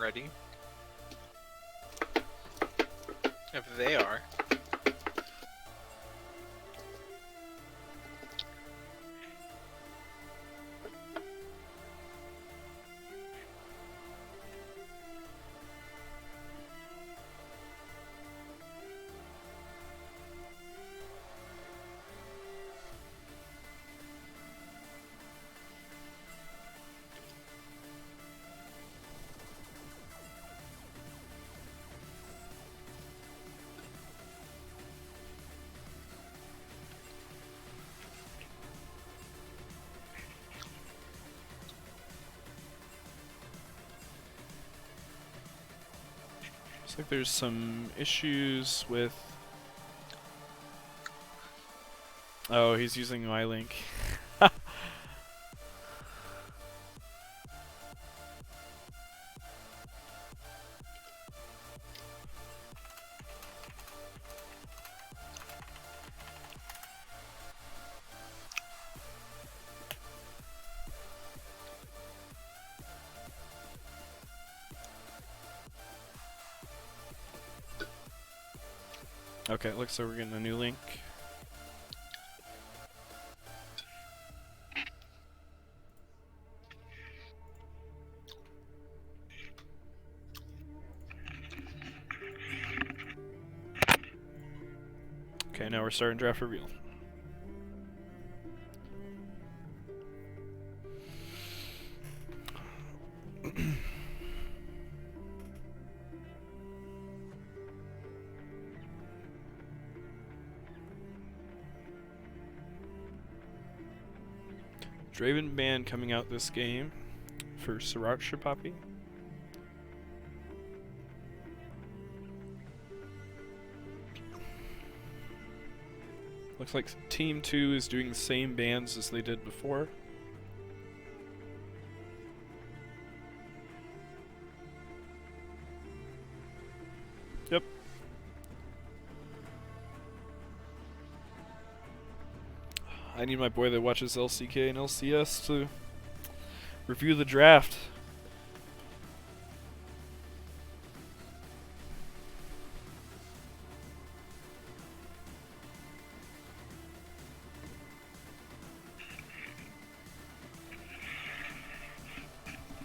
ready. If they are. Looks like there's some issues with... Oh, he's using my link. Okay, it looks like we're getting a new link. Okay, now we're starting draft reveal. Draven ban coming out this game for Sriracha Poppy. Looks like Team 2 is doing the same bans as they did before. Yep. I need my boy that watches LCK and LCS to review the draft.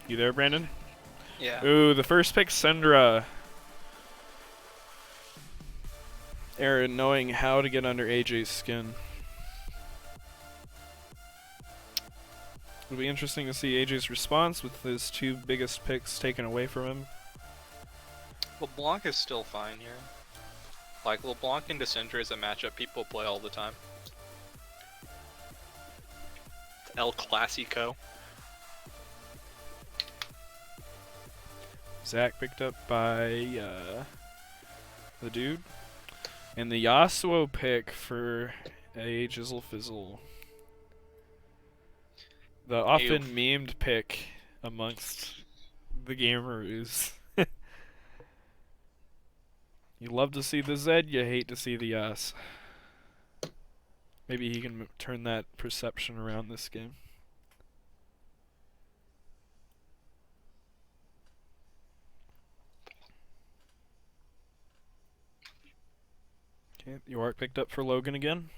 You there, Brandon? Yeah. Ooh, the first pick, Syndra. Aaron knowing how to get under AJ's skin. It'll be interesting to see AJ's response with his two biggest picks taken away from him. LeBlanc is still fine here. Like, LeBlanc into Syndra is a matchup people play all the time. El Clasico. Zach picked up by the dude. And the Yasuo pick for a Jizzle Fizzle. The often memed pick amongst the gameroos. You love to see the Z, you hate to see the Yas. Maybe he can turn that perception around this game. Okay, York picked up for Logan again.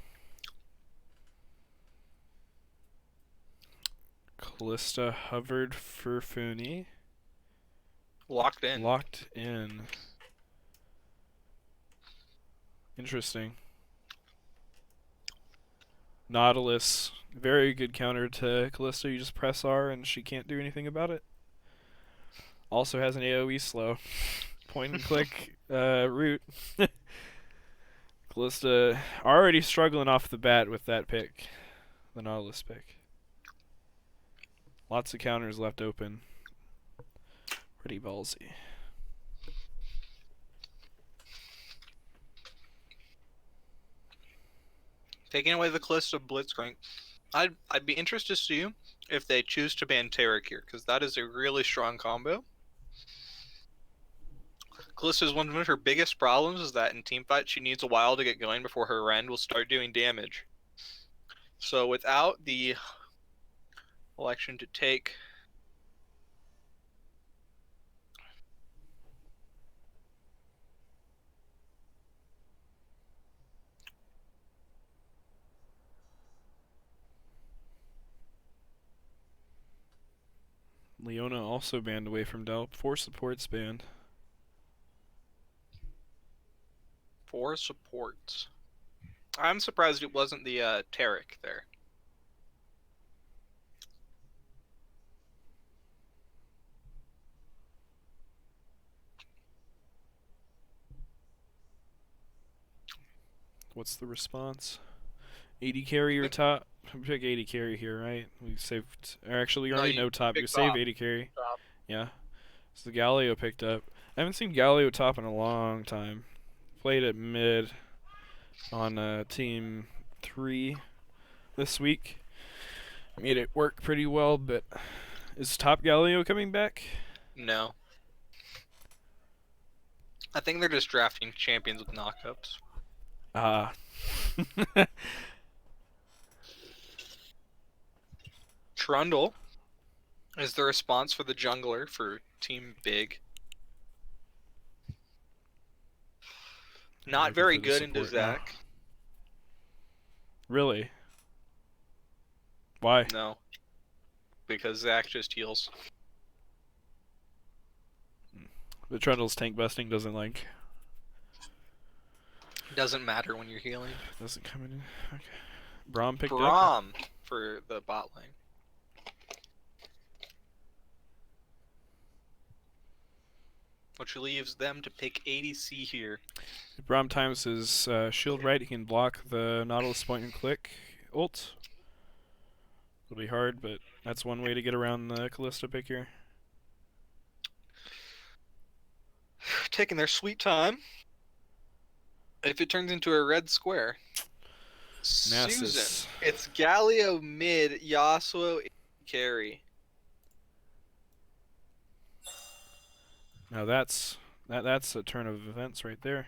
Callista hovered for Funi. Locked in. Locked in. Interesting. Nautilus, very good counter to Callista. You just press R and she can't do anything about it. Also has an AoE slow. Point and click root. Callista already struggling off the bat with that pick. The Nautilus pick. Lots of counters left open. Pretty ballsy. Taking away the Callisto Blitzcrank. I'd be interested to see if they choose to ban Taric here, because that is a really strong combo. Callista's one of her biggest problems is that in teamfight she needs a while to get going before her Rend will start doing damage. So without the election to take Leona also banned away from Delp. 4 supports banned. 4 supports. I'm surprised it wasn't the Tarek there. What's the response? 80 carry or top? We pick 80 carry here, right? We saved. Or actually, you No, already you know top. You pick save top. 80 carry. Top. Yeah. So the Galio picked up. I haven't seen Galio top in a long time. Played at mid on team 3 this week. Made it work pretty well, but is top Galio coming back? No. I think they're just drafting champions with knockups. Ah. Trundle is the response for the jungler for Team Big. Not very good into Zach. Really? Why? No. Because Zach just heals. The Trundle's tank busting doesn't like. Doesn't matter when you're healing. Doesn't come in. Okay. Braum picked up. Braum for the bot lane. Which leaves them to pick ADC here. If Braum times his shield right, he can block the Nautilus point and click ult. It'll be hard, but that's one way to get around the Kalista pick here. Taking their sweet time. If it turns into a red square. Nasus. Susan. It's Galio mid, Yasuo carry. Now that's a turn of events right there.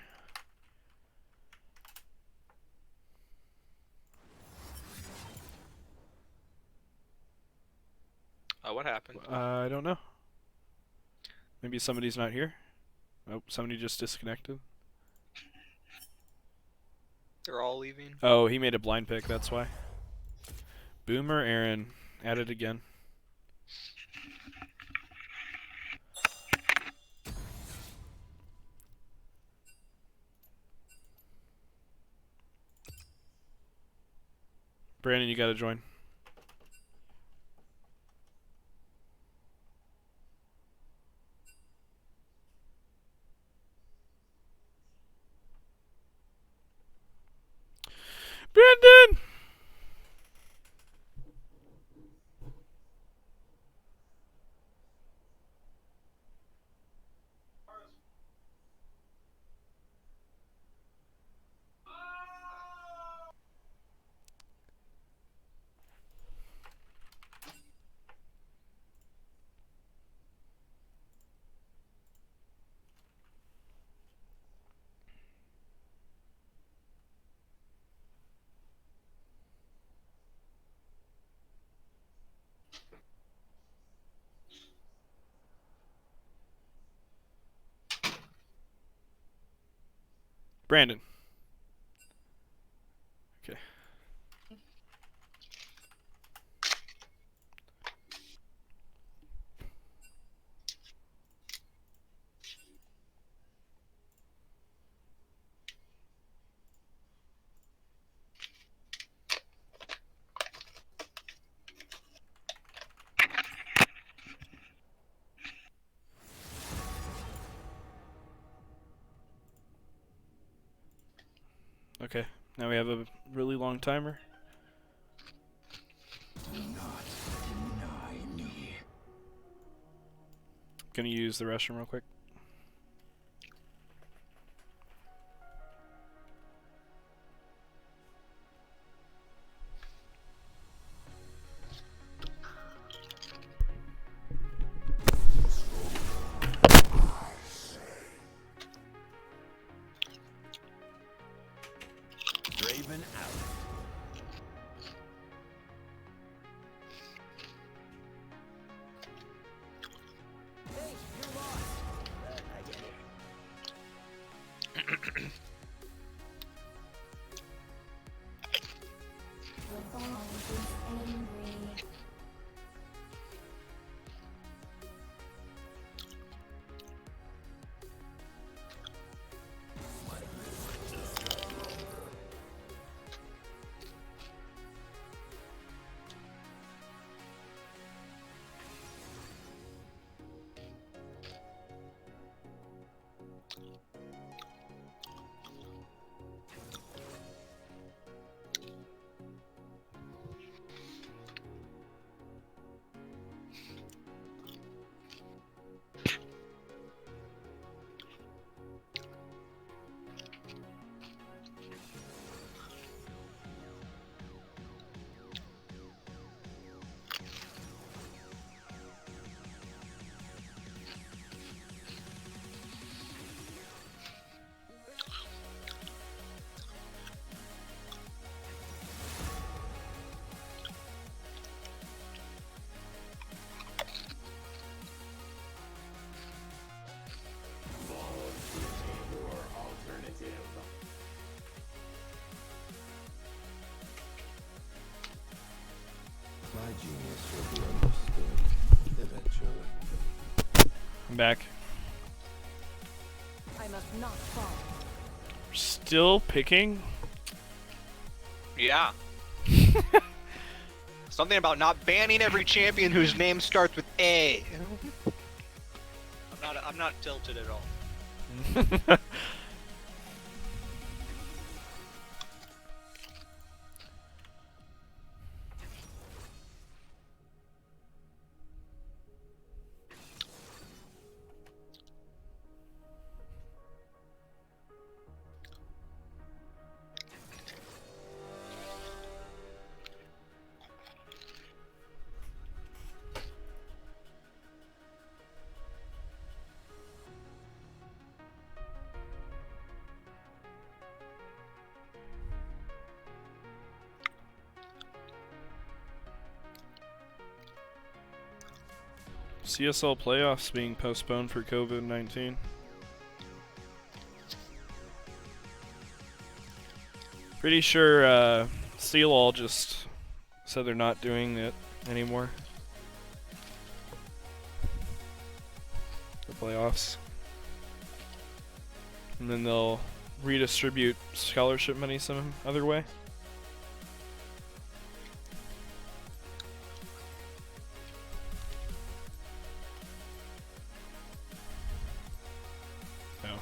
What happened? I don't know. Maybe somebody's not here. Oh, somebody just disconnected. They're all leaving. Oh, he made a blind pick, that's why. Boomer Aaron at it again. Brandon, you gotta join. Brandon! Brandon. Okay. Okay, now we have a really long timer. Do not deny me. Gonna use the restroom real quick. Raven out. Hey, you're lost. I get it. The bond is angry. I'm back. I must not fall. Still picking? Yeah. Something about not banning every champion whose name starts with A. I'm not tilted at all. CSL playoffs being postponed for COVID-19. Pretty sure Steel All just said they're not doing it anymore. The playoffs. And then they'll redistribute scholarship money some other way. No.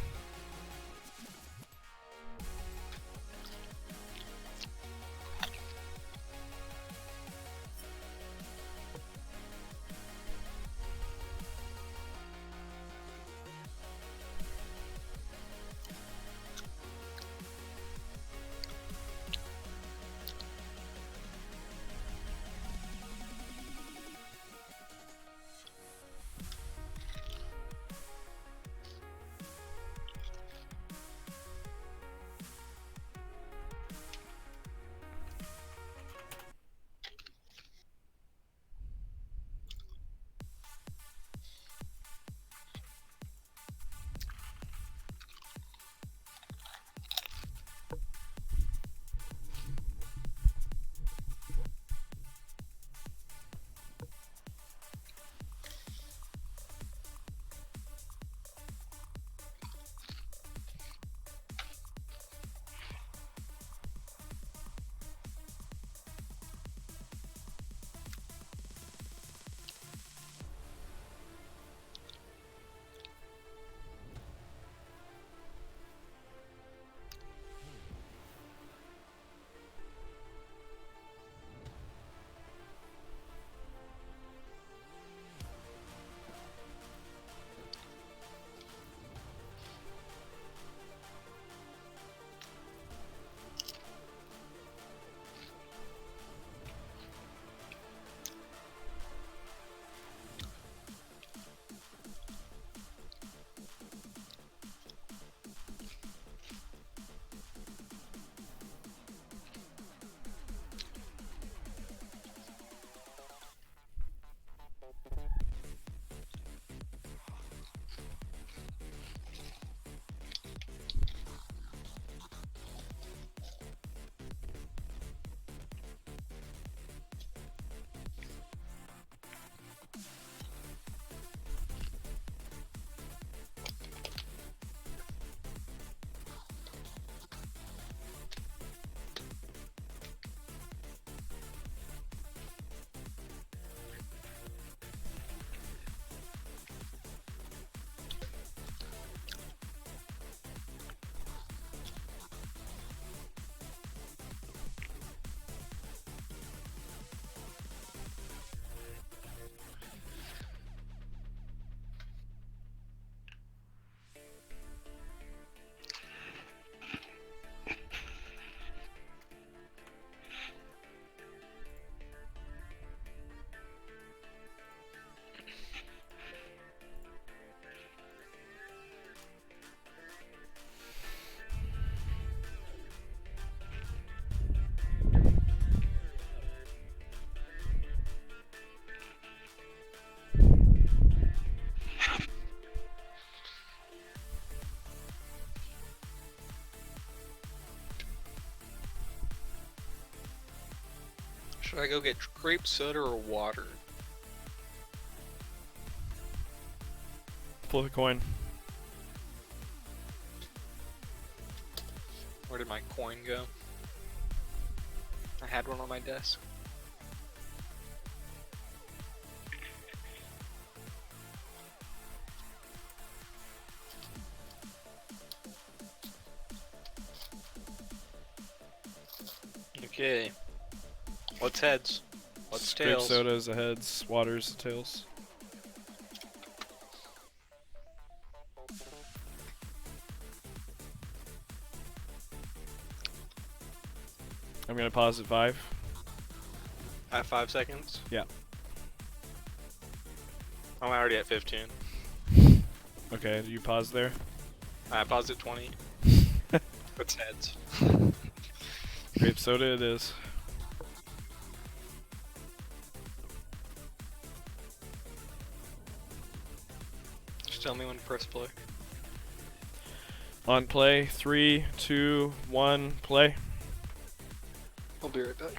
Should I go get grape soda or water? Flip a coin. Where did my coin go? I had one on my desk. Okay. What's heads? What's Grape tails? soda is the heads, water is the tails. I'm gonna pause at 5. I have 5 seconds. Yeah. I'm already at 15. Okay, you pause there. I paused at 20. What's heads? Grape soda it is. Just tell me when to press play. On play, 3, 2, 1, play. I'll be right back.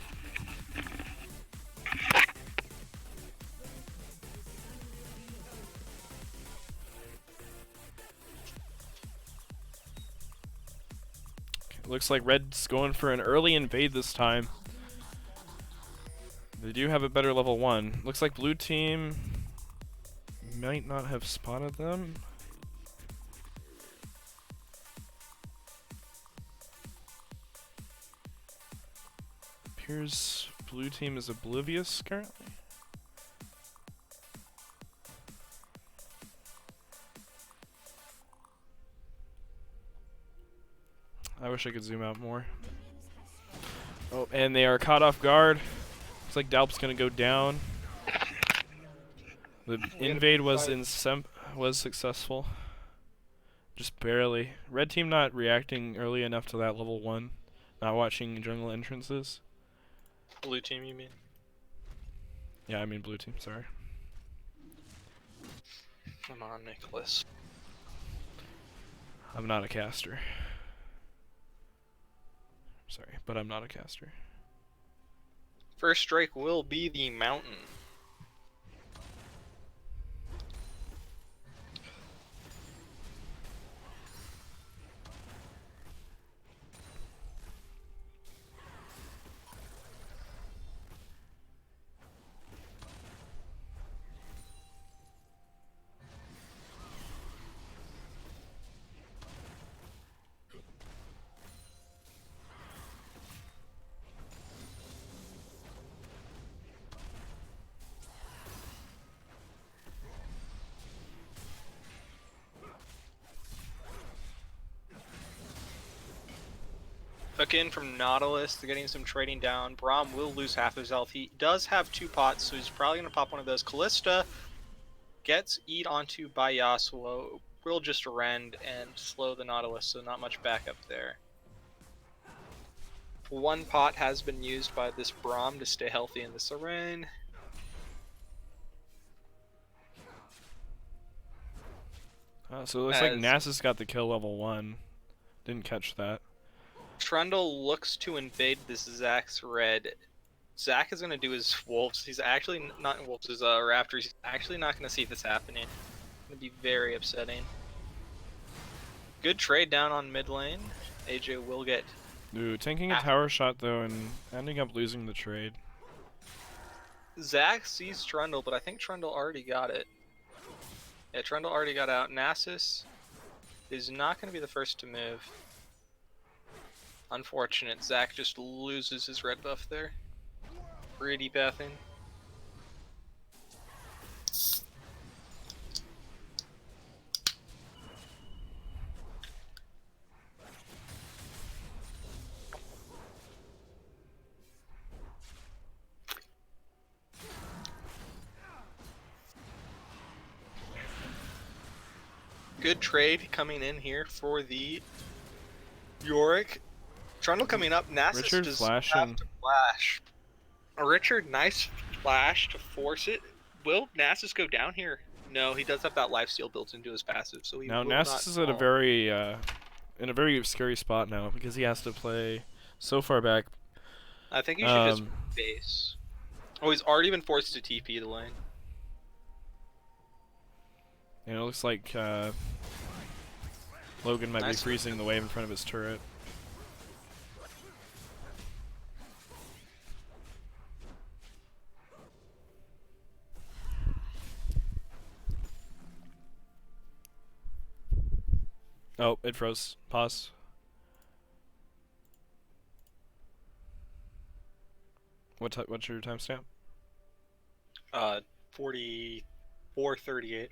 Looks like Red's going for an early invade this time. They do have a better level 1. Looks like blue team might not have spotted them. Appears blue team is oblivious currently. I wish I could zoom out more. Oh, and they are caught off guard. Looks like Dalp's gonna go down. The invade was was successful. Just barely. Red team not reacting early enough to that level 1. Not watching jungle entrances. Blue team, you mean? Yeah, I mean blue team, sorry. Come on, Nicholas. I'm not a caster. Sorry, but I'm not a caster. First strike will be the mountain. Hook in from Nautilus, they're getting some trading down. Braum will lose half his health. He does have 2 pots, so he's probably going to pop one of those. Callista gets eat onto by Yasuo, will just rend and slow the Nautilus, so not much backup there. 1 pot has been used by this Braum to stay healthy in this arena. So it looks like Nasus got the kill level 1. Didn't catch that. Trundle looks to invade this Zack's red. Zack is going to do his wolves. He's actually not wolves, his raptors. He's actually not going to see this happening. It's going to be very upsetting. Good trade down on mid lane. AJ will get... Ooh, tanking a tower shot though and ending up losing the trade. Zack sees Trundle, but I think Trundle already got it. Yeah, Trundle already got out. Nasus is not going to be the first to move. Unfortunate, Zack just loses his red buff there. Pretty bathing. Good trade coming in here for the Yorick. Trundle coming up. Nasus Richard does flashing. have to flash. Richard, nice flash to force it. Will Nasus go down here? No, he does have that lifesteal built into his passive, so he Now will Nasus not is at a fall. very in a very scary spot now because he has to play so far back. I think he should just base. Oh, he's already been forced to TP the lane. And it looks like Logan might Nice. be freezing the wave in front of his turret. Oh, it froze. Pause. What's your timestamp? 44:38.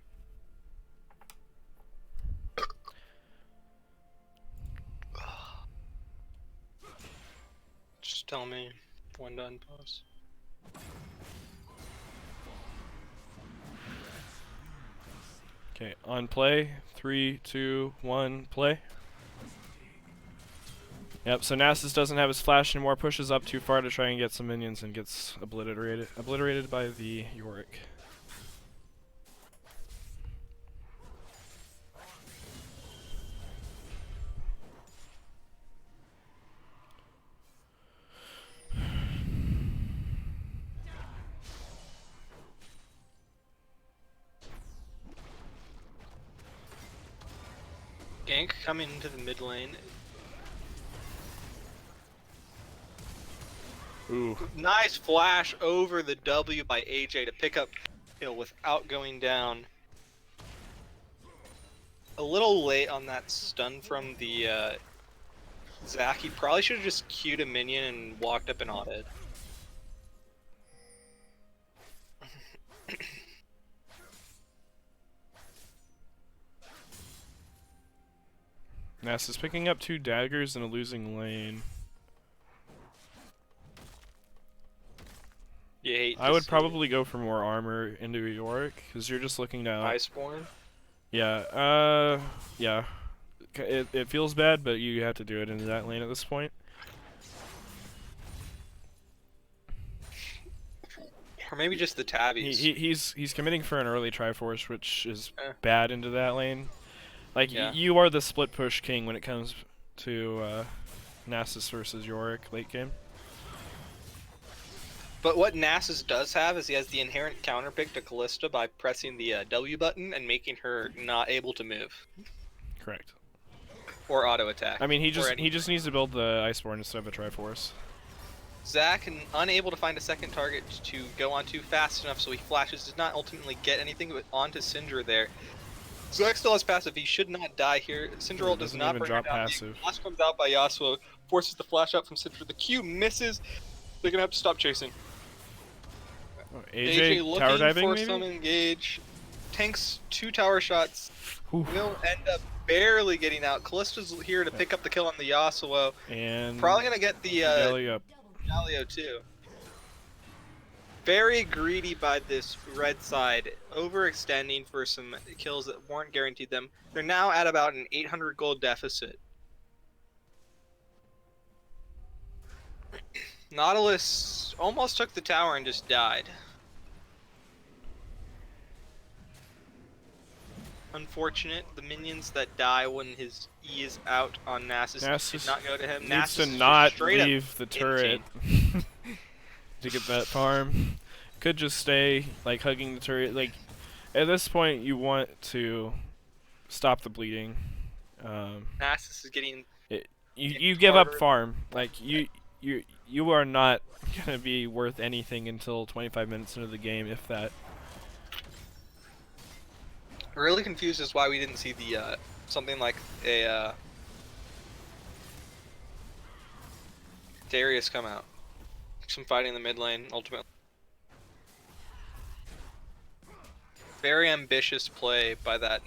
Just tell me when to unpause. Okay, on play. 3, 2, 1, play. Yep, so Nasus doesn't have his flash anymore, pushes up too far to try and get some minions and gets obliterated by the Yorick. Gank coming into the mid lane. Ooh. Nice flash over the W by AJ to pick up kill without going down. A little late on that stun from the Zac. He probably should have just queued a minion and walked up and auted. Nasus picking up 2 daggers in a losing lane. You hate I to would see probably go for more armor into a Yorick, because you're just looking down. Iceborne. Yeah, yeah. It feels bad, but you have to do it into that lane at this point. Or maybe just the tabbies. He's committing for an early Triforce, which is Eh. bad into that lane. Like, Yeah. you are the split push king when it comes to Nasus versus Yorick late game. But what Nasus does have is he has the inherent counterpick to Callista by pressing the W button and making her not able to move Correct. or auto attack. I mean, he or just needs to build the Iceborne instead of a Triforce. Zac, unable to find a second target to go onto fast enough, so he flashes, does not ultimately get anything but onto Syndra there. Zac still has passive, he should not die here. Syndra ult does Doesn't not even bring her drop down. passive. The flash comes out by Yasuo, forces the flash out from Syndra. The Q misses, they're gonna have to stop chasing. Oh, AJ tower looking diving for maybe? some engage. Tanks 2 tower shots. Oof. Will end up barely getting out. Callista's here to pick up the kill on the Yasuo. And Probably gonna get the Galio up. Galio too. Very greedy by this red side, overextending for some kills that weren't guaranteed them. They're now at about an 800 gold deficit. Nautilus almost took the tower and just died. Unfortunate. The minions that die when his E is out on Nasus did not go to him. Needs Nasus to is not straight up leave the turret to get that farm. Could just stay like hugging the turret. Like at this point, you want to stop the bleeding. Nasus is getting. You give up harder. farm. Like you are not gonna be worth anything until 25 minutes into the game, if that. Really confused as why we didn't see the something like a Darius come out. Some fighting in the mid lane ultimately. Very ambitious play by that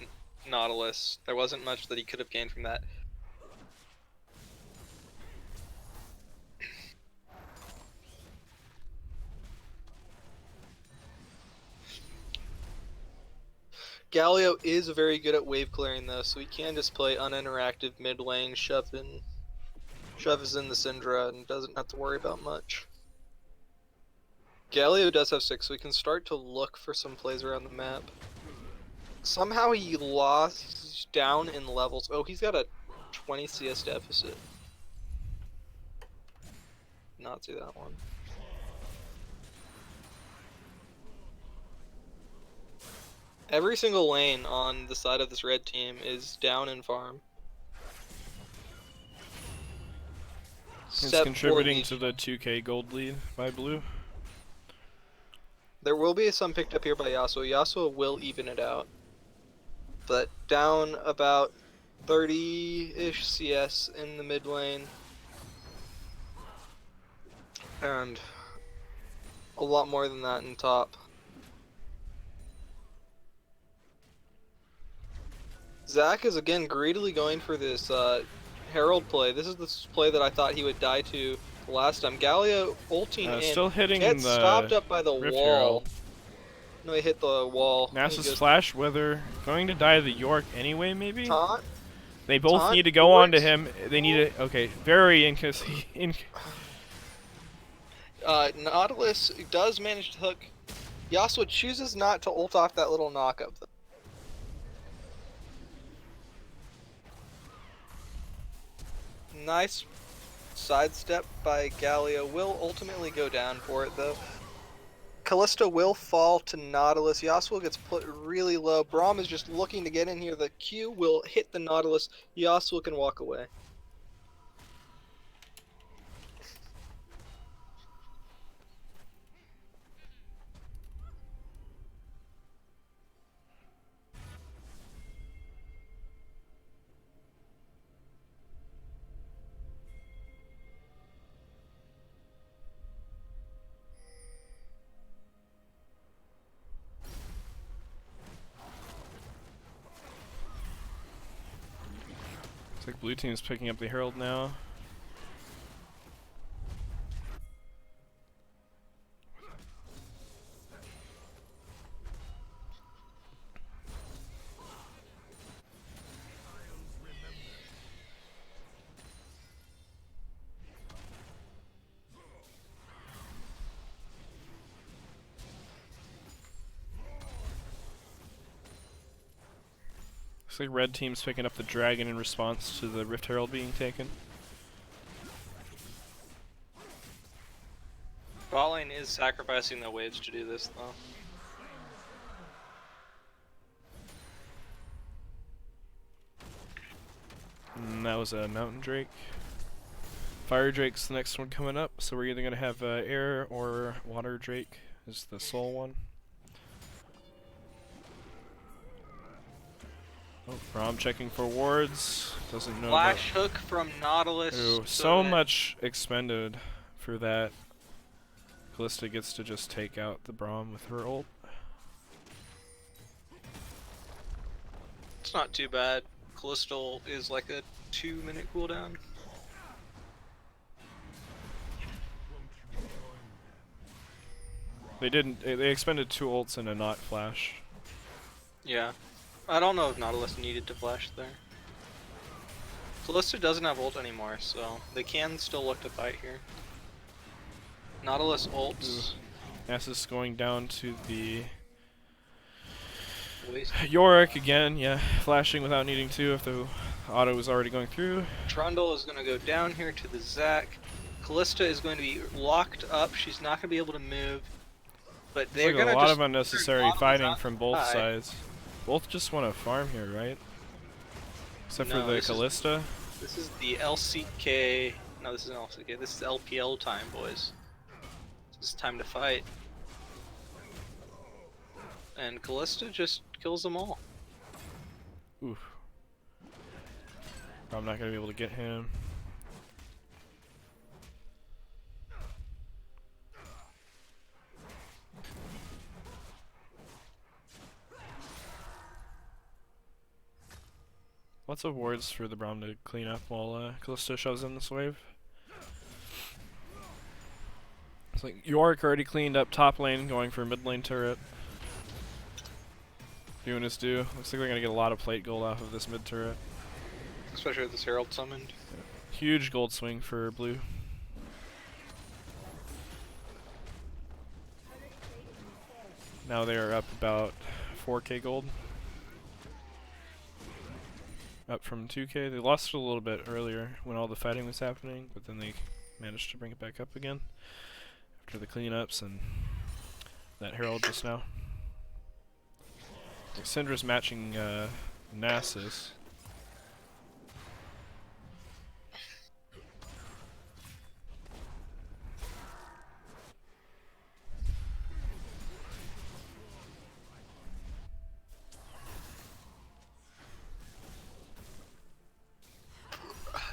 Nautilus. There wasn't much that he could have gained from that. Galio is very good at wave clearing though, so he can just play uninteractive mid lane, shove is in the Syndra and doesn't have to worry about much. Galio does have 6, so we can start to look for some plays around the map. Somehow he lost down in levels. Oh, he's got a 20 CS deficit. Not see that one. Every single lane on the side of this red team is down in farm. It's Except contributing for to the 2k gold lead by blue. there will be some picked up here by Yasuo. Yasuo will even it out. But down about 30-ish CS in the mid lane. And a lot more than that in top. Zach is again greedily going for this Herald play. This is the play that I thought he would die to last time. Galio ulting in, Still hitting gets the stopped up by the Rift wall. Herald. No, he hit the wall. Nasus He goes flash whether going to die to the York anyway, maybe? taunt. They both Taunt need to go on to works. him. They need to. Okay, very inconsistent. Nautilus does manage to hook. Yasuo chooses not to ult off that little knockup. Nice sidestep by Galio. Will ultimately go down for it though. Kalista will fall to Nautilus. Yasuo gets put really low. Braum is just looking to get in here. The Q will hit the Nautilus. Yasuo can walk away. Looks like blue team's picking up the Herald now. Looks like red team's picking up the dragon in response to the Rift Herald being taken. Bot lane is sacrificing the waves to do this though. And that was a Mountain Drake. Fire Drake's the next one coming up, so we're either going to have Air or Water Drake is the soul one. Oh, Braum checking for wards. Doesn't know Flash hook from Nautilus. Ooh, so much expended for that. Kalista gets to just take out the Braum with her ult. It's not too bad. Callisto is like a 2-minute cooldown. They didn't. They expended 2 ults and a not flash. Yeah. I don't know if Nautilus needed to flash there. Callisto doesn't have ult anymore, so they can still look to fight here. Nautilus ults. Nasus going down to the Waste. Yorick again, yeah, flashing without needing to if the auto was already going through. Trundle is going to go down here to the Zac. Callista is going to be locked up. She's not going to be able to move. But they're Like going to a lot just of unnecessary Nautilus fighting out from to both die. sides. Both just want to farm here, right? Except for No, the this is- Callista. This is the LCK. No, this isn't LCK. This is LPL time, boys. It's time to fight. And Callista just kills them all. Oof. I'm not gonna be able to get him. Lots of wards for the Braum to clean up while Callista shoves in this wave. It's like Yorick already cleaned up top lane, going for mid lane turret. Doing his due. Looks like they're gonna get a lot of plate gold off of this mid turret. Especially with this Herald summoned. Huge gold swing for blue. Now they are up about 4k gold. Up from 2k. They lost it a little bit earlier when all the fighting was happening, but then they managed to bring it back up again after the cleanups and that Herald just now. Syndra's matching Nasus.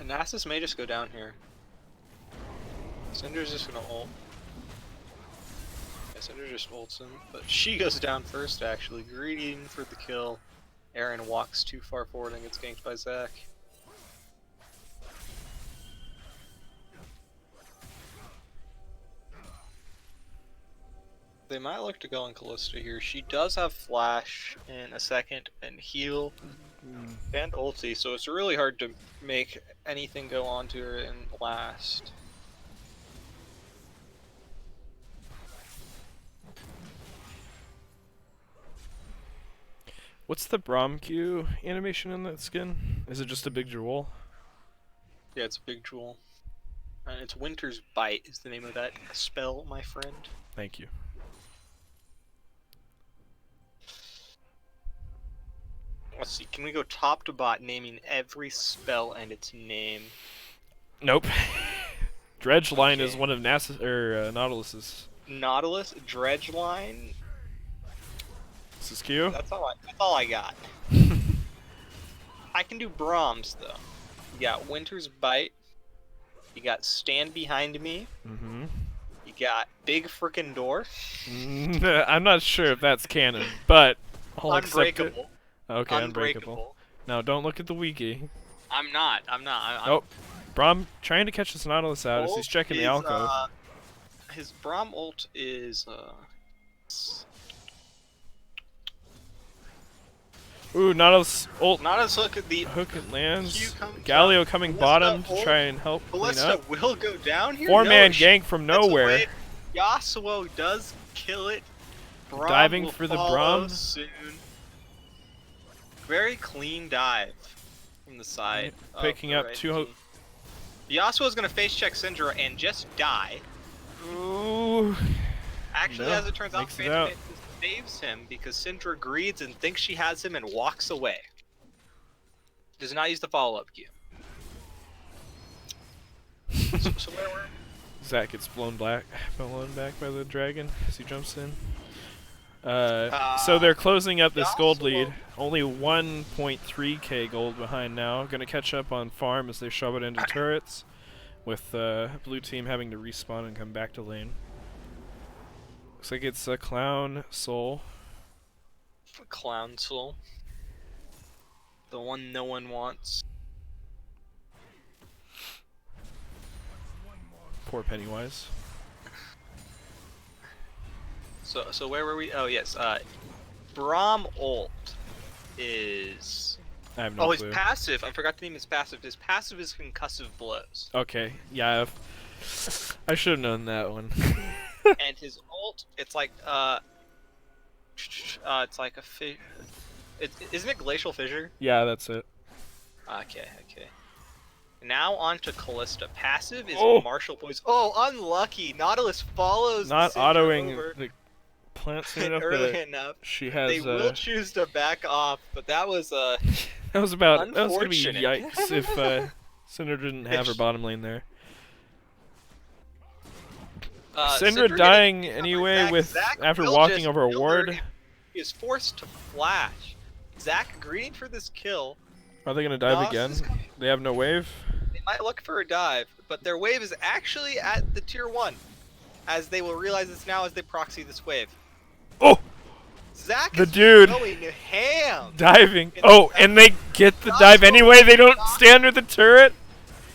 Nasus may just go down here. Syndra's just gonna ult. Yeah, Syndra just ults him, but she goes down first actually, greeting for the kill. Aaron walks too far forward and gets ganked by Zac. They might look to go on Callista here. She does have flash in a second and heal and ulti, so it's really hard to make anything go onto her and last. What's the Braum Q animation in that skin? Is it just a big jewel? Yeah, it's a big jewel. And it's Winter's Bite is the name of that spell, my friend. Thank you. Let's see, can we go top to bot naming every spell and its name? Nope. Dredge line is Okay. one of Nasus or Nautilus's. Nautilus, Dredgeline. This is Q. That's all I got. I can do Brahms though. You got Winter's Bite. You got Stand Behind Me. Mm-hmm. You got Big Frickin' Door. I'm not sure if that's canon, but I'll accept it. Unbreakable. Okay, unbreakable. Now don't look at the wiki. I'm not. I'm Oh, Braum trying to catch this Nautilus out as he's checking the alcove. His Braum ult is Ooh, Nautilus ult not as look at the hook and lands. Q comes Galio up. coming Ballista bottom to ult. try and help clean Ballista up. will go down here. Four-man No, gank from gets nowhere. away. Yasuo does kill it. Braum Diving will for the follow Braum. soon. Very clean dive from the side. of Picking the up right two. team. Yasuo is going to face check Syndra and just die. Ooh. Actually, No, as it turns out, makes it Phantom out. Mantis saves him because Syndra greeds and thinks she has him and walks away. Does not use the follow-up Q. so where were Zac gets blown back by the dragon as he jumps in. So they're closing up this gold lead. Only 1.3k gold behind now. Gonna catch up on farm as they shove it into turrets, with blue team having to respawn and come back to lane. Looks like it's a Clown Soul. Clown Soul? The one no one wants. Poor Pennywise. So where were we? Oh yes, Braum ult is. I have no his clue. passive. I forgot to name his passive. His passive is concussive blows, Okay, yeah, I should have known that one. and his ult, it's like it's like a isn't it glacial fissure? Yeah, that's it. Okay. Now on to Callista. Passive is Oh! martial poison. Oh, unlucky. Nautilus follows. Not Syndra autoing over the plant soon enough early that enough. she has. They will choose to back off, but that was that was gonna be unfortunate. yikes if Syndra didn't have her bottom lane there. Syndra dying anyway after walking over a ward. He is forced to flash. Zac greeting for this kill. Are they gonna dive Nos again? is coming. They have no wave. They might look for a dive, but their wave is actually at the tier 1, as they will realize this now as they proxy this wave. Oh! Zac The is dude going ham. diving. It's Oh, and they get the dive anyway. They don't stay under the turret.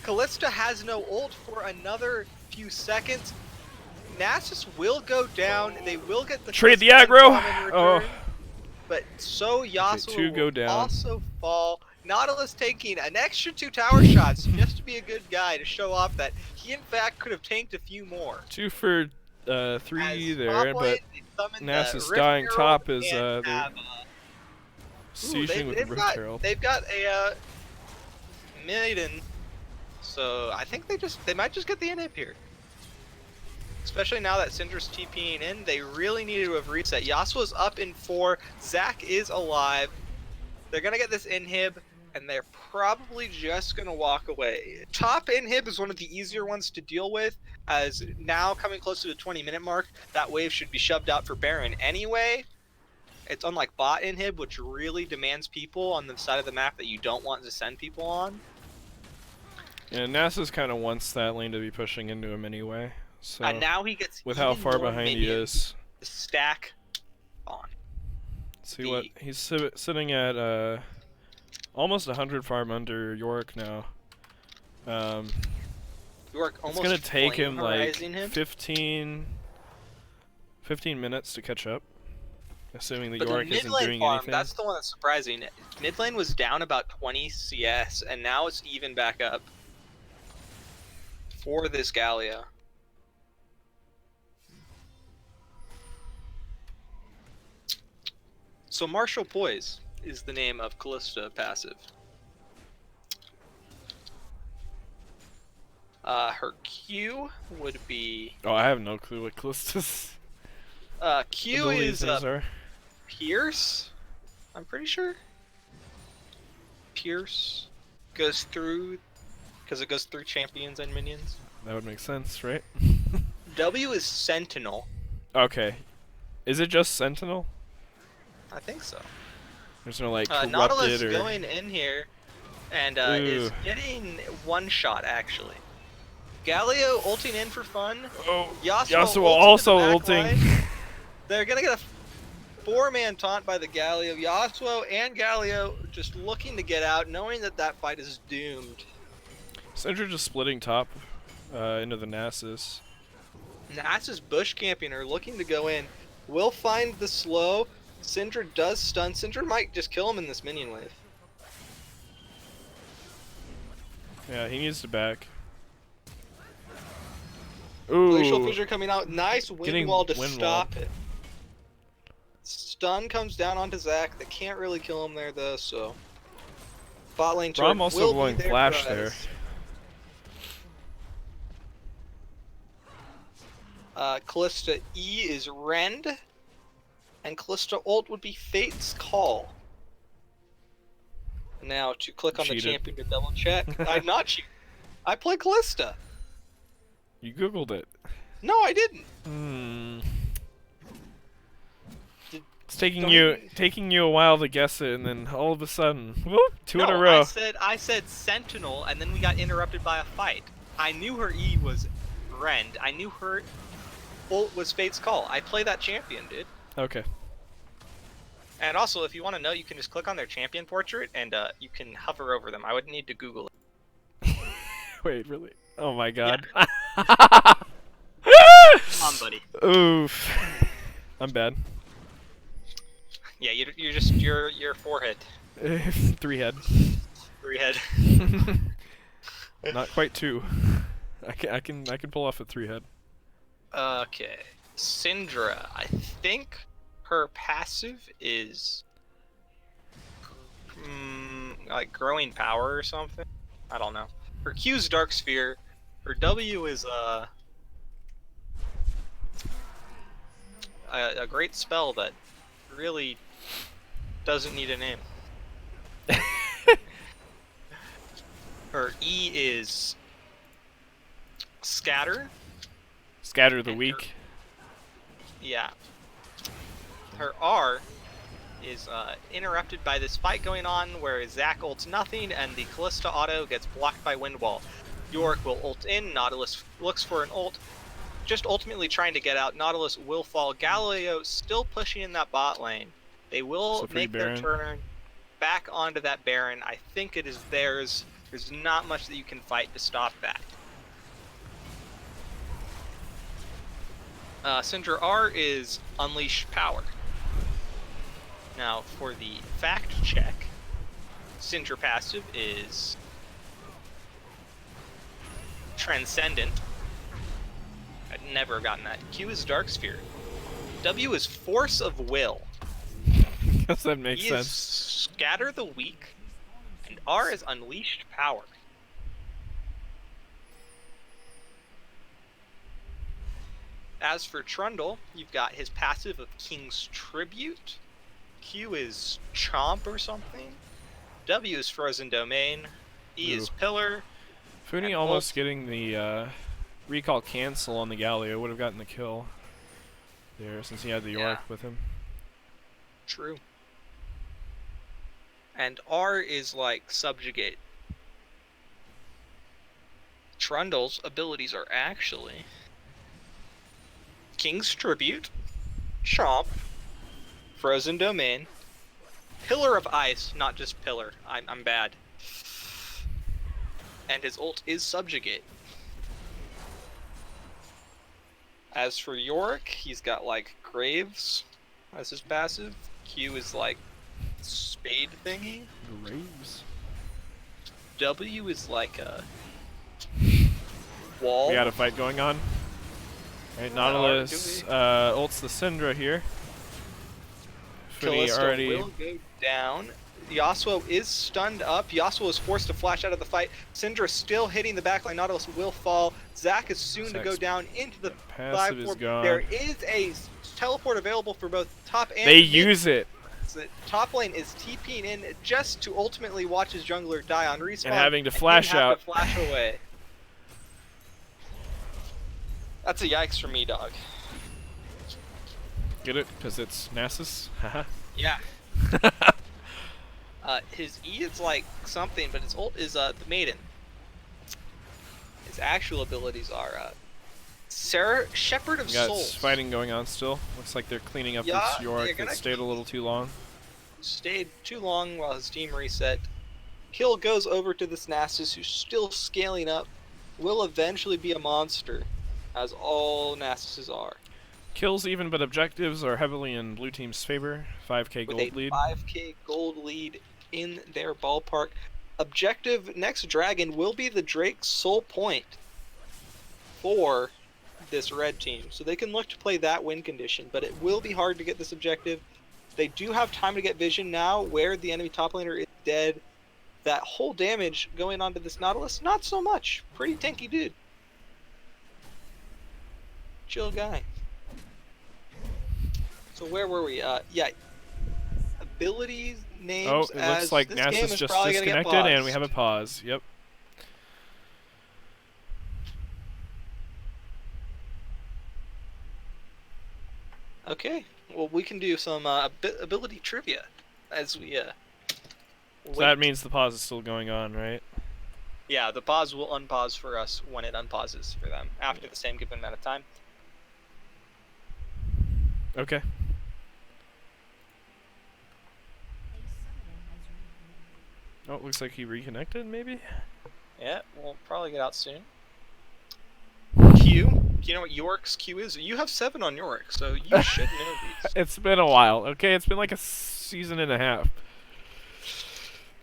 Callista has no ult for another few seconds. Nasus will go down. They will get the Trade the first aggro. bomb in return, Oh. but so Yasuo two go will down. also fall. Nautilus taking an extra 2 tower shots just to be a good guy to show off that he in fact could have tanked a few more. 2 for 3 As there, top but lane, they summon the Nasus Rift dying Herald top is and they're have, sieging with the Rift Herald. they've got a maiden, so I think they might just get the inhib here. Especially now that Syndra's TPing in, they really needed to have reset. Yasuo's up in 4. Zac is alive. They're gonna get this inhib, and they're probably just gonna walk away. Top inhib is one of the easier ones to deal with, as now coming close to the 20-minute mark, that wave should be shoved out for Baron anyway. It's unlike bot inhib, which really demands people on the side of the map that you don't want to send people on. Yeah, Nasus kind of wants that lane to be pushing into him anyway. So And now he gets with how even far more behind he minions is, to stack on. see what he's sitting at almost 100 farm under York now. York It's almost gonna take flame him like horizing him. 15 minutes to catch up, assuming that But York the mid isn't lane doing farm, anything. that's the one that's surprising. Mid lane was down about 20 CS, and now it's even back up for this Gallia. So Martial Poise is the name of Callista passive. Her Q would be Oh, I have no clue what Callista's Q is abilities are. Pierce. I'm pretty sure. Pierce goes through because it goes through champions and minions. That would make sense, right? W is Sentinel. Okay. Is it just Sentinel? I think so. There's no like Nautilus corrupted or going in here and is Ooh. getting one shot actually. Galio ulting in for fun. oh, Yasuo Yasuo ults also into the back ulting. line. They're gonna get a 4-man taunt by the Galio. Yasuo and Galio just looking to get out, knowing that that fight is doomed. Syndra just splitting top into the Nasus. Nasus bush camping are looking to go in. Will find the slow. Syndra does stun. Syndra might just kill him in this minion wave. Yeah, he needs to back. Glacial Ooh, Fissure coming out. Nice wind Getting wall to wind stop it. Stun comes down onto Zac. They can't really kill him there though, so. Bot lane turret Braum also will blowing be there flash for there. us. Callista E is Rend. And Callista ult would be Fate's Call. Now to click on Cheated. the champion to double check. I'm not cheating. I play Callista. You googled it. No, I didn't. It's taking Don't- taking you a while to guess it, and then all of a sudden, whoop, two in a No, row. I said Sentinel, and then we got interrupted by a fight. I knew her E was Rend. I knew her ult was Fate's Call. I play that champion, dude. Okay. And also, if you want to know, you can just click on their champion portrait, and you can hover over them. I wouldn't need to Google it. Wait, really? Oh my god. Come on, buddy. Oof. I'm bad. Yeah, you're just your forehead, 3 head. 3 head. Not quite 2. I can pull off a 3 head. Okay, Syndra. I think her passive is like growing power or something. I don't know. Her Q is Dark Sphere. Her W is a great spell that really doesn't need a name. Her E is Scatter. Scatter the And weak. Yeah. Her R is interrupted by this fight going on where Zac ults nothing and the Callista auto gets blocked by Wind Wall. York will ult in, Nautilus looks for an ult, just ultimately trying to get out. Nautilus will fall. Galileo still pushing in that bot lane. They will So free make their Baron. turn back onto that Baron. I think it is theirs. There's not much that you can fight to stop that. Syndra R is Unleash Power. Now, for the fact check, Syndra passive is Transcendent. I'd never have gotten that. Q is Dark Sphere. W is Force of Will. Guess that makes E sense. is Scatter the Weak. And R is Unleashed Power. As for Trundle, you've got his passive of King's Tribute. Q is Chomp or something. W is Frozen Domain. E is Ooh. Pillar. Funi and almost ult- getting the recall cancel on the Galio. Would have gotten the kill there since he had the York Yeah. with him. True. And R is like Subjugate. Trundle's abilities are actually King's Tribute, Chomp, Frozen Domain, Pillar of Ice, not just Pillar. I'm bad. And his ult is Subjugate. As for Yorick, he's got like Graves as his passive. Q is like Spade thingy. Graves. W is like a wall. We got a fight going on. Right, Nautilus ults the Syndra here. Funi Kalista already. will go down. Yasuo is stunned up. Yasuo is forced to flash out of the fight. Syndra still hitting the backline. Nautilus will fall. Zac is soon to go Zach's down into the passive is 5-4. gone. There is a teleport available for both top and They mid. use it. So top lane is TPing in just to ultimately watch his jungler die on respawn. And having to him flash have out. to flash away. That's a yikes for me, dog. Get it? Because it's Nasus? Haha. Yeah. His E is like something, but his ult is the Maiden. His actual abilities are Shepherd of We got Souls. fighting going on still. Looks like they're cleaning up Yeah, this Yorick they're gonna that stayed a little too long. Stayed too long while his team reset. Kill goes over to this Nasus, who's still scaling up. Will eventually be a monster, as all Nasuses are. Kills even, but objectives are heavily in blue team's favor. 5k With gold a lead. 5k gold lead in their ballpark. Objective next dragon will be the Drake's sole point for this red team. So they can look to play that win condition, but it will be hard to get this objective. They do have time to get vision now where the enemy top laner is dead. That whole damage going onto this Nautilus, not so much. Pretty tanky dude. Chill guy. So where were we? Yeah. Abilities, names. Oh, it looks like this game Nasus is just probably gonna get disconnected, and we paused. have a pause. Yep. Okay, well we can do some ability trivia as we So wait. that means the pause is still going on, right? Yeah, the pause will unpause for us when it unpauses for them after the same given amount of time. Okay. Oh, it looks like he reconnected, maybe? Yeah, we'll probably get out soon. Q. Do you know what York's Q is? You have 7 on York, so you should know these. It's been a while, okay? It's been like a season and a half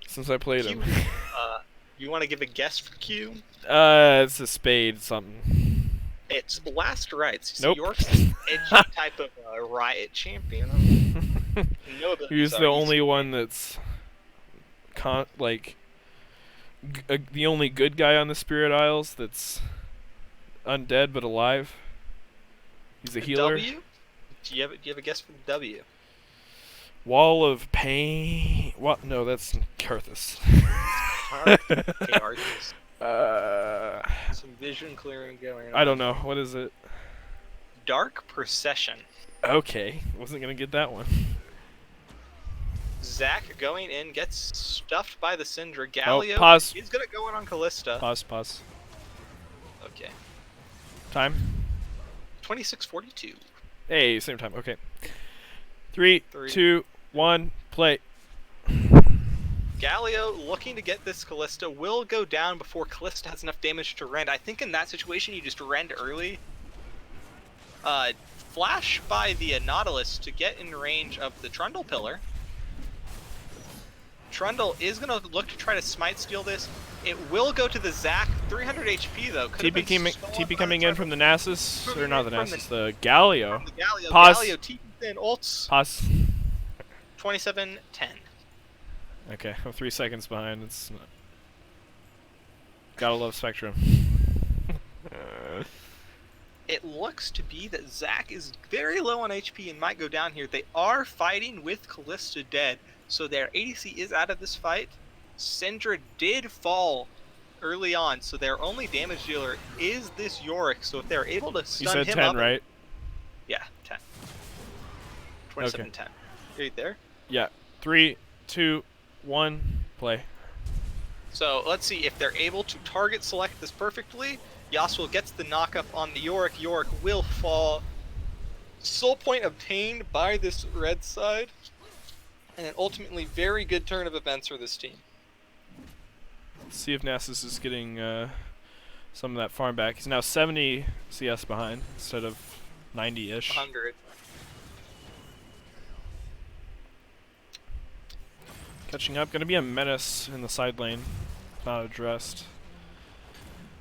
since I played Q, him. you want to give a guess for Q? It's a spade something. It's Last Rites. Nope. Nope. York's this edgy type of riot champion. No abilities He's are the easy. only one that's the only good guy on the Spirit Isles that's undead but alive. He's a The healer. W? Do you have a guess for the W? Wall of Pain. What? No, that's Karthus. Okay, Arthas. Some vision clearing going on. I don't know. What is it? Dark Procession. Okay, wasn't gonna get that one. Zac going in, gets stuffed by the Syndra. Galio pause. is gonna go in on Callista. Pause. Okay. Time. 26:42. Hey, same time. Okay. 3, 3. 2, 1, play. Galio looking to get this Callista will go down before Callista has enough damage to rend. I think in that situation you just rend early. Flash by the Nautilus to get in range of the Trundle pillar. Trundle is going to look to try to smite steal this. It will go to the Zac. 300 HP though. TP coming in from the Nasus, or not the From Nasus, the Galio. From the Galio. Pause. Galio TP in ults. Pause. 27-10. Okay, I'm 3 seconds behind. It's not... Gotta love Spectrum. it looks to be that Zack is very low on HP and might go down here. They are fighting with Callista dead, so their ADC is out of this fight. Syndra did fall early on, so their only damage dealer is this Yorick. So if they're able to You stun said him 10, up, right? yeah, 10, 27, 10. Right there. Yeah. 3, 2, 1, play. So let's see if they're able to target select this perfectly. Yasuo gets the knockup on the Yorick. Yorick will fall. Soul point obtained by this red side. And an ultimately very good turn of events for this team. Let's see if Nasus is getting some of that farm back. He's now 70 CS behind instead of 90-ish. 100. Catching up. Going to be a menace in the side lane. Not addressed.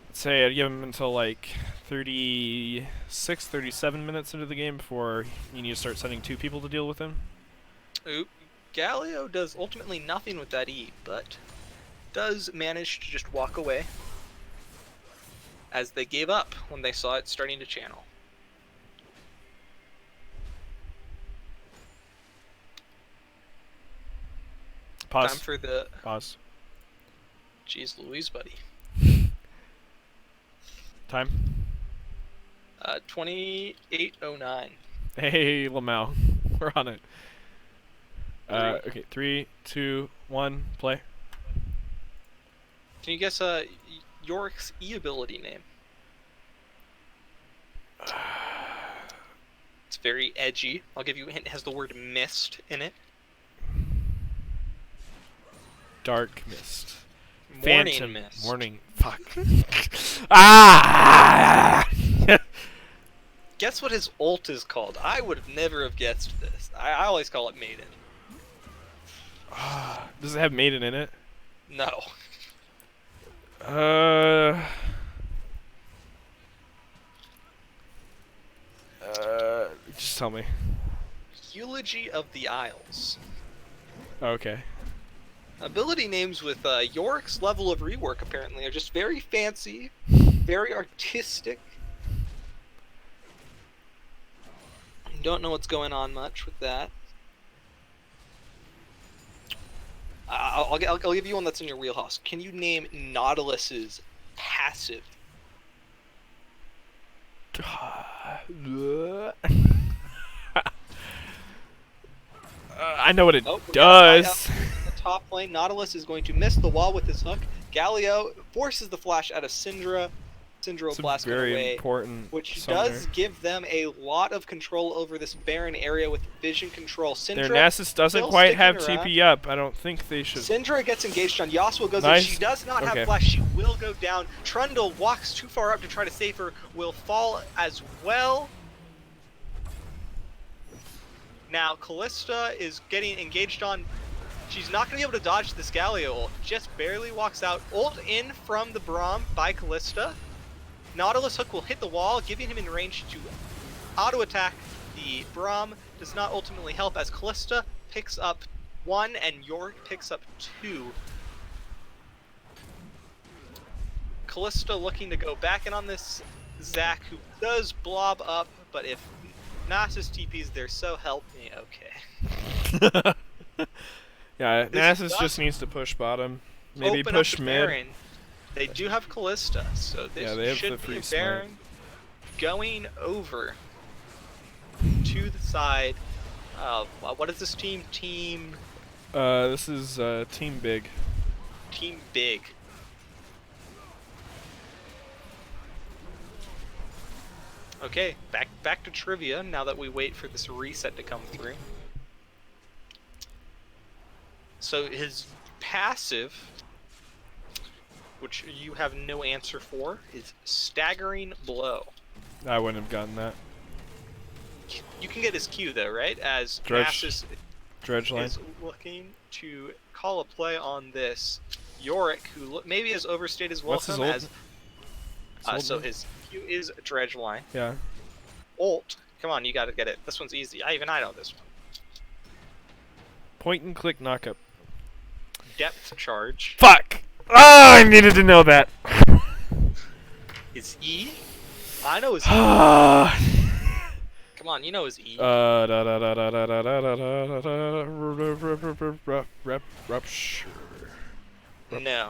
I'd say I'd give him until like 36, 37 minutes into the game before you need to start sending 2 people to deal with him. Oop. Galio does ultimately nothing with that E, but does manage to just walk away as they gave up when they saw it starting to channel. Pause. Time for the... Pause. Jeez Louise, buddy. Time. 28:09. Hey, Lamau. We're on it. Okay, 3, 2, 1, play. Can you guess Yorick's E ability name? It's very edgy. I'll give you a hint. It has the word mist in it. Dark Mist. Morning Phantom mist. Morning. Fuck. Ah! Guess what his ult is called? I would have never have guessed this. I always call it Maiden. Does it have Maiden in it? No. Just tell me. Eulogy of the Isles. Okay. Ability names with Yorick's level of rework apparently are just very fancy, very artistic. Don't know what's going on much with that. I'll give you one that's in your wheelhouse. Can you name Nautilus's passive? I know what it Oh, does. in the top lane, Nautilus is going to miss the wall with his hook. Galio forces the flash out of Syndra. Syndra will It's a blast it very away, important which summoner. does give them a lot of control over this barren area with vision control. Their Syndra Nasus doesn't still quite have sticking around. TP up. I don't think they should. Syndra gets engaged on. Yasuo goes Nice. in. She does not Okay. have flash. She will go down. Trundle walks too far up to try to save her. Will fall as well. Now, Callista is getting engaged on. She's not going to be able to dodge this Galio ult. Just barely walks out. Ult in from the Braum by Callista. Nautilus hook will hit the wall, giving him in range to auto-attack the Braum. Does not ultimately help as Callista picks up 1 and Yorick picks up 2. Callista looking to go back in on this Zac, who does blob up, but if Nasus TPs there, so help me, okay. Yeah, This Nasus does just needs to push bottom. Maybe Open push up the mid. Baron. They do have Callista, so this Yeah, they have should the be free a smite. Baron going over to the side of what is this team? Team This is Team Big. Big. Okay, back to trivia now that we wait for this reset to come through. So his passive, which you have no answer for, is Staggering Blow. I wouldn't have gotten that. You can get his Q though, right? As Dredge Nasus line. is looking to call a play on this Yorick, who maybe has overstayed his What's his welcome ult? as so his Q is Dredge line. Yeah. Ult, come on, you gotta get it. This one's easy. I know this one. Point and click knockup. Depth charge Fuck! Oh, I needed to know that. is E. I know his. Rap. Come on, you know his E. Rupture. No.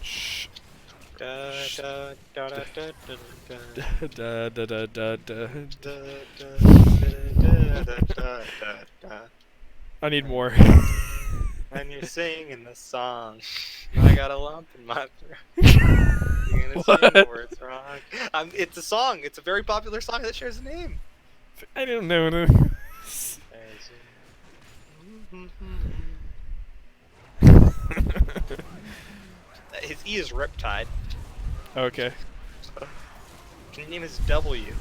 Sh- Da, da, da, da, da, da, da da da da da. da. I need more. And you're singing the song. I got a lump in my throat. You're gonna sing the words wrong. It's a song. It's a very popular song that shares a name. I don't know this. His E is Riptide. Okay. Can you name his W?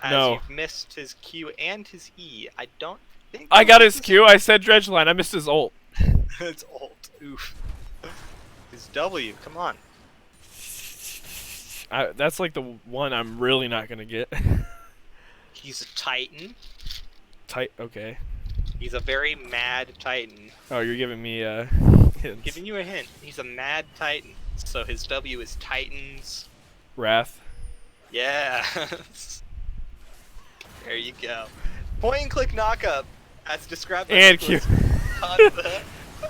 As No. you've missed his Q and his E. I don't think. I got his Q. I said Dredgeline. I missed his ult. It's old. Oof. His W. Come on. That's like the one I'm really not gonna get. He's a Titan. Tight. Okay. He's a very mad Titan. Oh, you're giving me hints. Giving you a hint. He's a mad Titan. So his W is Titans. Wrath. Yeah. There you go. Point and click knockup, as described by And Nicholas Q. on the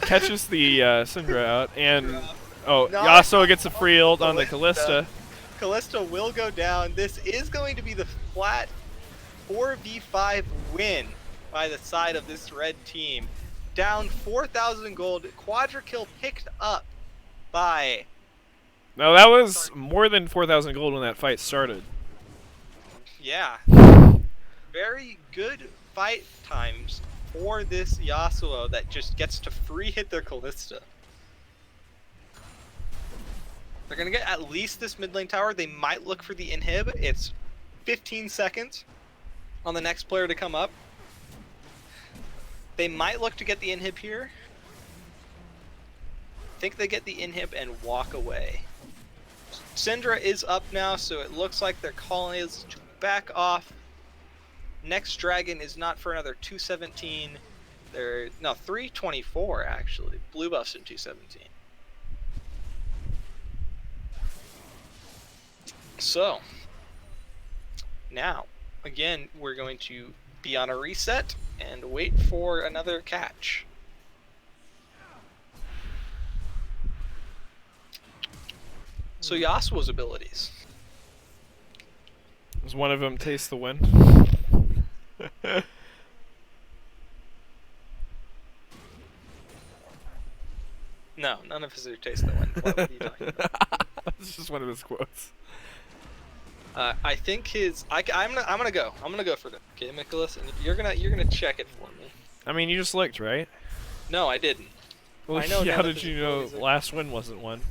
Catches the Syndra out, and No, Yasuo gets a free ult on the Callista. Callista will go down. This is going to be the flat 4v5 win by the side of this red team. Down 4,000 gold. Quadra kill picked up by... No, that was more than 4,000 gold when that fight started. Yeah. Very good fight times for this Yasuo that just gets to free hit their Callista. They're going to get at least this mid lane tower. They might look for the inhib. It's 15 seconds on the next player to come up. They might look to get the inhib here. I think they get the inhib and walk away. Syndra is up now, so it looks like their calling is to back off. Next dragon is not for another 217. No, 324 actually. Blue buffs in 217. So now, again, we're going to be on a reset and wait for another catch. So Yasuo's abilities. Does one of them taste the wind? No, none of his are taste the wind. What are you talking about? That's just one of his quotes. I think his. I'm gonna go. I'm gonna go for it. Okay, Nicholas, and you're gonna check it for me. I mean, you just looked, right? No, I didn't. Well, I know how none of did his you know abilities are- last win wasn't one?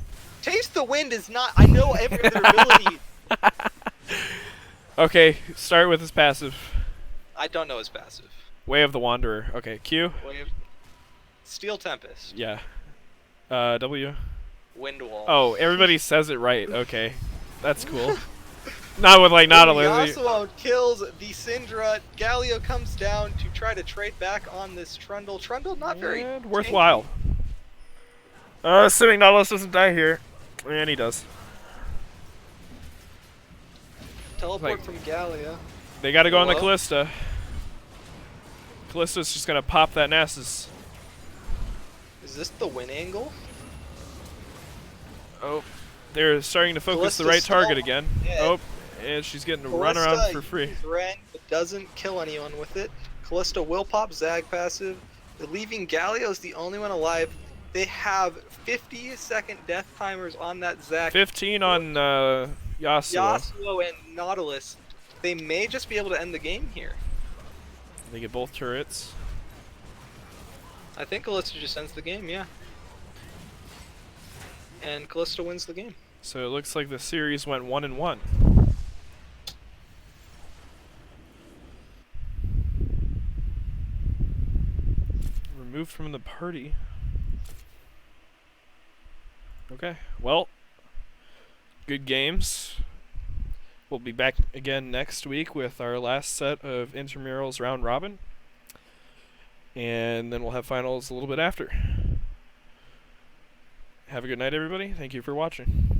Taste the wind is not. I know every other ability. Okay, start with his passive. I don't know his passive. Way of the Wanderer. Okay, Q. Wave. Steel Tempest. Yeah. W. Wind Wall. Oh, everybody says it right. Okay, that's cool. Not with like Nautilus. Yasuo kills the Syndra. Galio comes down to try to trade back on this Trundle. Trundle not very And worthwhile. Assuming Nautilus doesn't die here, and he does. Teleport Like- from Galio. They got to go on the Hello? Callista. Callista's just gonna pop that Nasus. Is this the win angle? Oh, they're starting to focus the right Callista's target still again. dead. Oh, and she's getting to run around Callista for free. uses Ren, but doesn't kill anyone with it. Callista will pop Zag passive. They're leaving Galio as the only one alive. They have 50-second death timers on that Zag. 15 on Yasuo. Yasuo and Nautilus. They may just be able to end the game here. They get both turrets. I think Callista just ends the game, yeah. And Callista wins the game. So it looks like the series went 1-1. Removed from the party. Okay, well, good games. We'll be back again next week with our last set of Intramurals round robin. And then we'll have finals a little bit after. Have a good night, everybody. Thank you for watching.